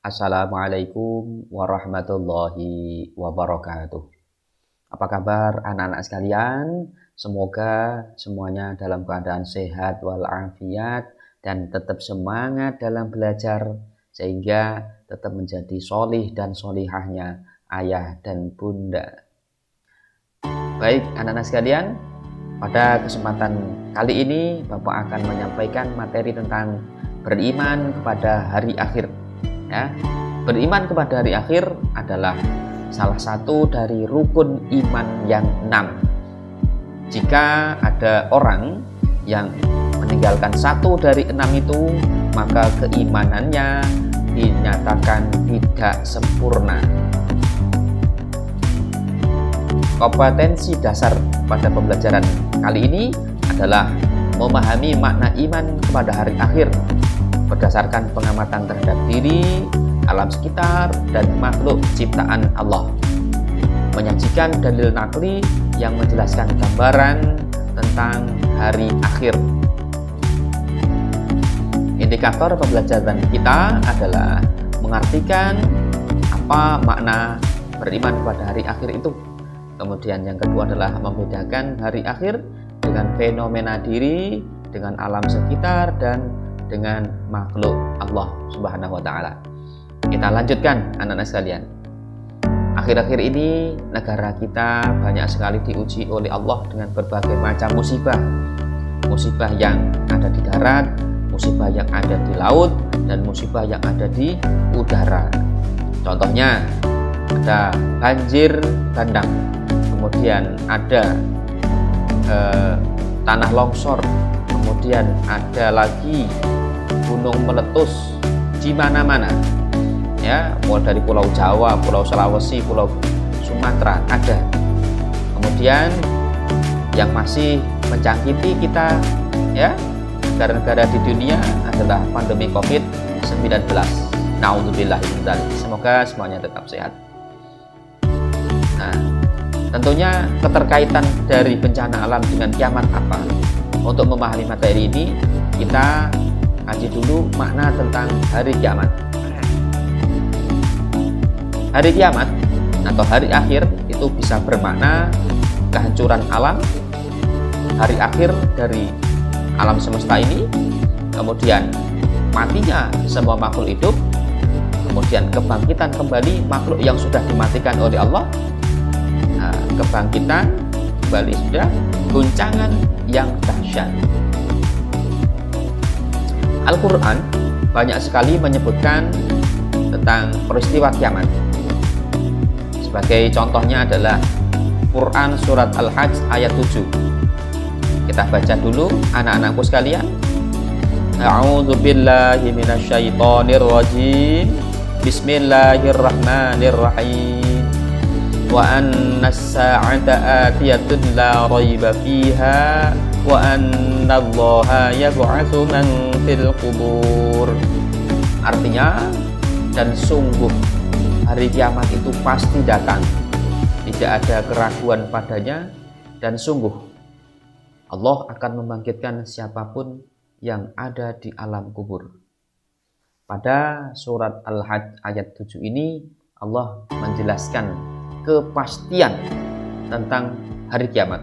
Assalamualaikum warahmatullahi wabarakatuh. Apa kabar anak-anak sekalian? Semoga semuanya dalam keadaan sehat walafiat dan tetap semangat dalam belajar sehingga tetap menjadi solih dan solihahnya ayah dan bunda. Baik anak-anak sekalian, pada kesempatan kali ini Bapak akan menyampaikan materi tentang beriman kepada hari akhir. Ya, beriman kepada hari akhir adalah salah satu dari rukun iman yang 6. Jika ada orang yang meninggalkan satu dari 6 itu, maka keimanannya dinyatakan tidak sempurna. Kompetensi dasar pada pembelajaran kali ini adalah memahami makna iman kepada hari akhir berdasarkan pengamatan terhadap diri, alam sekitar, dan makhluk ciptaan Allah. Menyajikan dalil nakli yang menjelaskan gambaran tentang hari akhir. Indikator pembelajaran kita adalah mengartikan apa makna beriman pada hari akhir itu. Kemudian yang kedua adalah membedakan hari akhir dengan fenomena diri, dengan alam sekitar, dan dengan makhluk Allah Subhanahu wa Ta'ala. Kita lanjutkan anak-anak sekalian. Akhir-akhir ini negara kita banyak sekali diuji oleh Allah dengan berbagai macam musibah. Musibah yang ada di darat, musibah yang ada di laut, dan musibah yang ada di udara. Contohnya ada banjir bandang, kemudian ada tanah longsor, kemudian ada lagi gunung meletus di mana-mana, ya, mulai dari Pulau Jawa, Pulau Sulawesi, Pulau Sumatera ada. Kemudian yang masih menjangkiti kita, ya, negara-negara di dunia adalah pandemi COVID-19. Naudzubillah min dzalik. Semoga semuanya tetap sehat. Nah, tentunya keterkaitan dari bencana alam dengan kiamat apa? Untuk memahami materi ini, kita kaji dulu makna tentang hari kiamat. Hari kiamat atau hari akhir itu bisa bermakna kehancuran alam, hari akhir dari alam semesta ini, kemudian matinya semua makhluk hidup, kemudian kebangkitan kembali makhluk yang sudah dimatikan oleh Allah. Nah, kebangkitan kembali sudah guncangan yang dahsyat. Al-Quran banyak sekali menyebutkan tentang peristiwa kiamat. Sebagai contohnya adalah Quran surat Al-Hajj ayat 7. Kita baca dulu anak-anakku sekalian. A'udzubillahi minasyaitonirrajim. Bismillahirrahmanirrahim. Wa annas sa'ata atiyatun la raiba fiha wa annallaha yab'atsu man fil qubur. Artinya, dan sungguh hari kiamat itu pasti datang, tidak ada keraguan padanya, dan sungguh Allah akan membangkitkan siapapun yang ada di alam kubur. Pada surat Al-Hajj ayat 7 ini Allah menjelaskan kepastian tentang hari kiamat.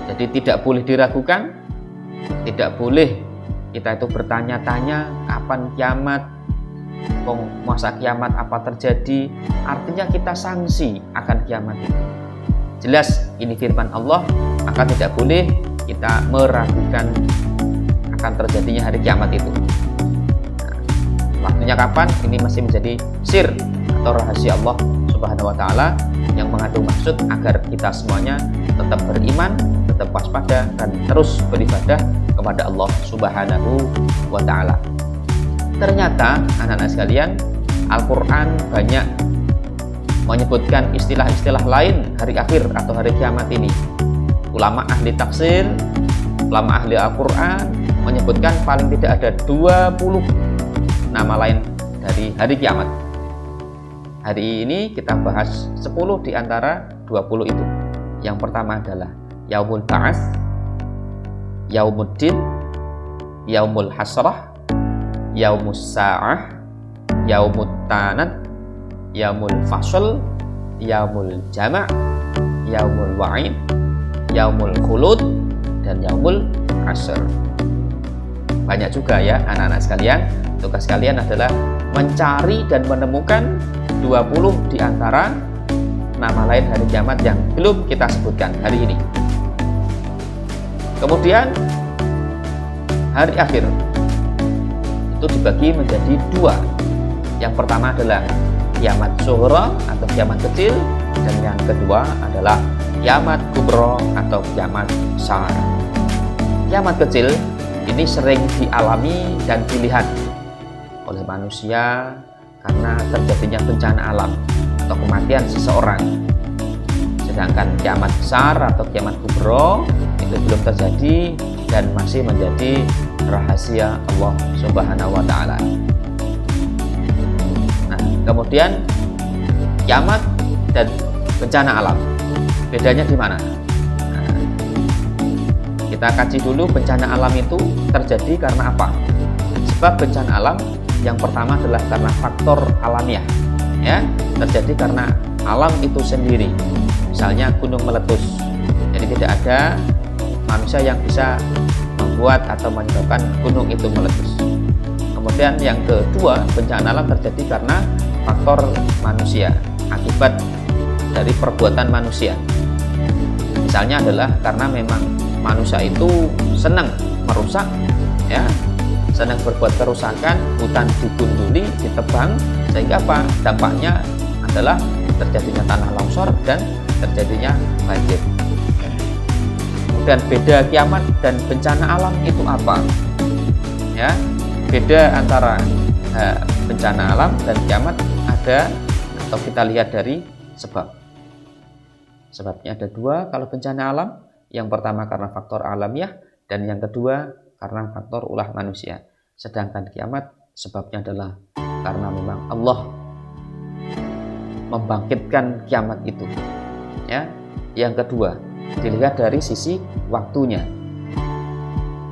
Jadi tidak boleh diragukan, tidak boleh kita itu bertanya-tanya kapan kiamat, masa kiamat apa terjadi. Artinya kita sanksi akan kiamat itu. Jelas ini firman Allah, maka tidak boleh kita meragukan akan terjadinya hari kiamat itu. Nah, waktunya kapan? Ini masih menjadi sir atau rahasia Allah Subhanahu wa Ta'ala yang mengandung maksud agar kita semuanya tetap beriman, tetap waspada, dan terus beribadah kepada Allah Subhanahu wa Ta'ala. Ternyata anak-anak sekalian, Al-Quran banyak menyebutkan istilah-istilah lain hari akhir atau hari kiamat ini. Ulama ahli tafsir, ulama ahli Al-Quran menyebutkan paling tidak ada 20 nama lain dari hari kiamat. Hari ini kita bahas 10 di antara 20 itu. Yang pertama adalah Yaumul Ba'ats, Yaumuddin, Yaumul Hasrah, Yaumus Sa'ah, yaumut tanad, yaumul fasl, yaumul jama', yaumul wa'id, yaumul khulud, dan yaumul asr. Banyak juga ya anak-anak sekalian. Tugas kalian adalah mencari dan menemukan 20 di antara nama lain hari kiamat yang belum kita sebutkan hari ini. Kemudian hari akhir itu dibagi menjadi 2. Yang pertama adalah kiamat sughra atau kiamat kecil, dan yang kedua adalah kiamat kubra atau kiamat besar. Kiamat kecil ini sering dialami dan dilihat oleh manusia karena terjadinya bencana alam atau kematian seseorang. Sedangkan kiamat besar atau kiamat kubra itu belum terjadi dan masih menjadi rahasia Allah Subhanahu wa taala. Nah, kemudian kiamat dan bencana alam, bedanya di mana? Nah, kita kaji dulu bencana alam itu terjadi karena apa? Sebab bencana alam yang pertama adalah karena faktor alamiah, ya, terjadi karena alam itu sendiri. Misalnya gunung meletus, jadi tidak ada manusia yang bisa membuat atau menyebabkan gunung itu meletus. Kemudian yang kedua, bencana alam terjadi karena faktor manusia, akibat dari perbuatan manusia. Misalnya adalah karena memang manusia itu senang merusak, ya, senang berbuat kerusakan, hutan digunduli, ditebang, sehingga apa? Dampaknya adalah terjadinya tanah longsor dan terjadinya banjir. Dan beda kiamat dan bencana alam itu apa? Ya, beda antara bencana alam dan kiamat ada, atau kita lihat dari sebab. Sebabnya ada 2 kalau bencana alam. Yang pertama karena faktor alamiah, dan yang kedua karena faktor ulah manusia. Sedangkan kiamat sebabnya adalah karena memang Allah membangkitkan kiamat itu. Ya. Yang kedua, dilihat dari sisi waktunya.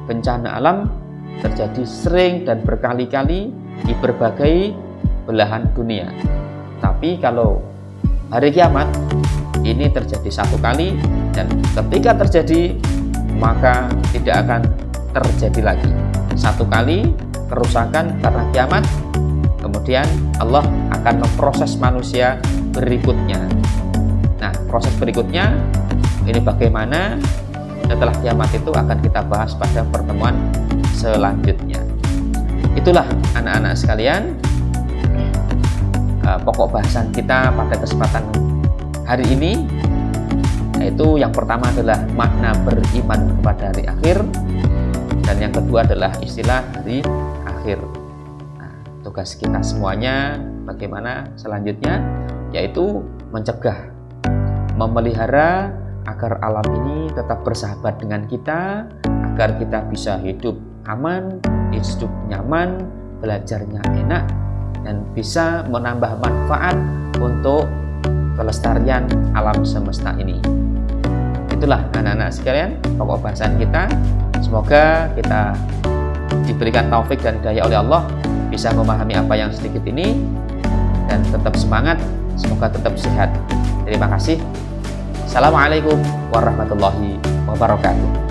Bencana alam terjadi sering dan berkali-kali di berbagai belahan dunia. Tapi kalau hari kiamat ini terjadi 1 kali, dan ketika terjadi maka tidak akan terjadi lagi. 1 kali kerusakan karena kiamat, kemudian Allah akan memproses manusia berikutnya. Nah, proses berikutnya ini bagaimana setelah kiamat itu akan kita bahas pada pertemuan selanjutnya. Itulah anak-anak sekalian pokok bahasan kita pada kesempatan hari ini, yaitu yang pertama adalah makna beriman kepada hari akhir, dan yang kedua adalah istilah hari akhir. Nah, tugas kita semuanya bagaimana selanjutnya, yaitu mencegah, memelihara agar alam ini tetap bersahabat dengan kita, agar kita bisa hidup aman, hidup nyaman, belajarnya enak, dan bisa menambah manfaat untuk kelestarian alam semesta ini. Itulah anak-anak sekalian pokok bahasan kita. Semoga kita diberikan taufik dan hidayah oleh Allah, bisa memahami apa yang sedikit ini dan tetap semangat. Semoga tetap sehat. Terima kasih. Assalamualaikum warahmatullahi wabarakatuh.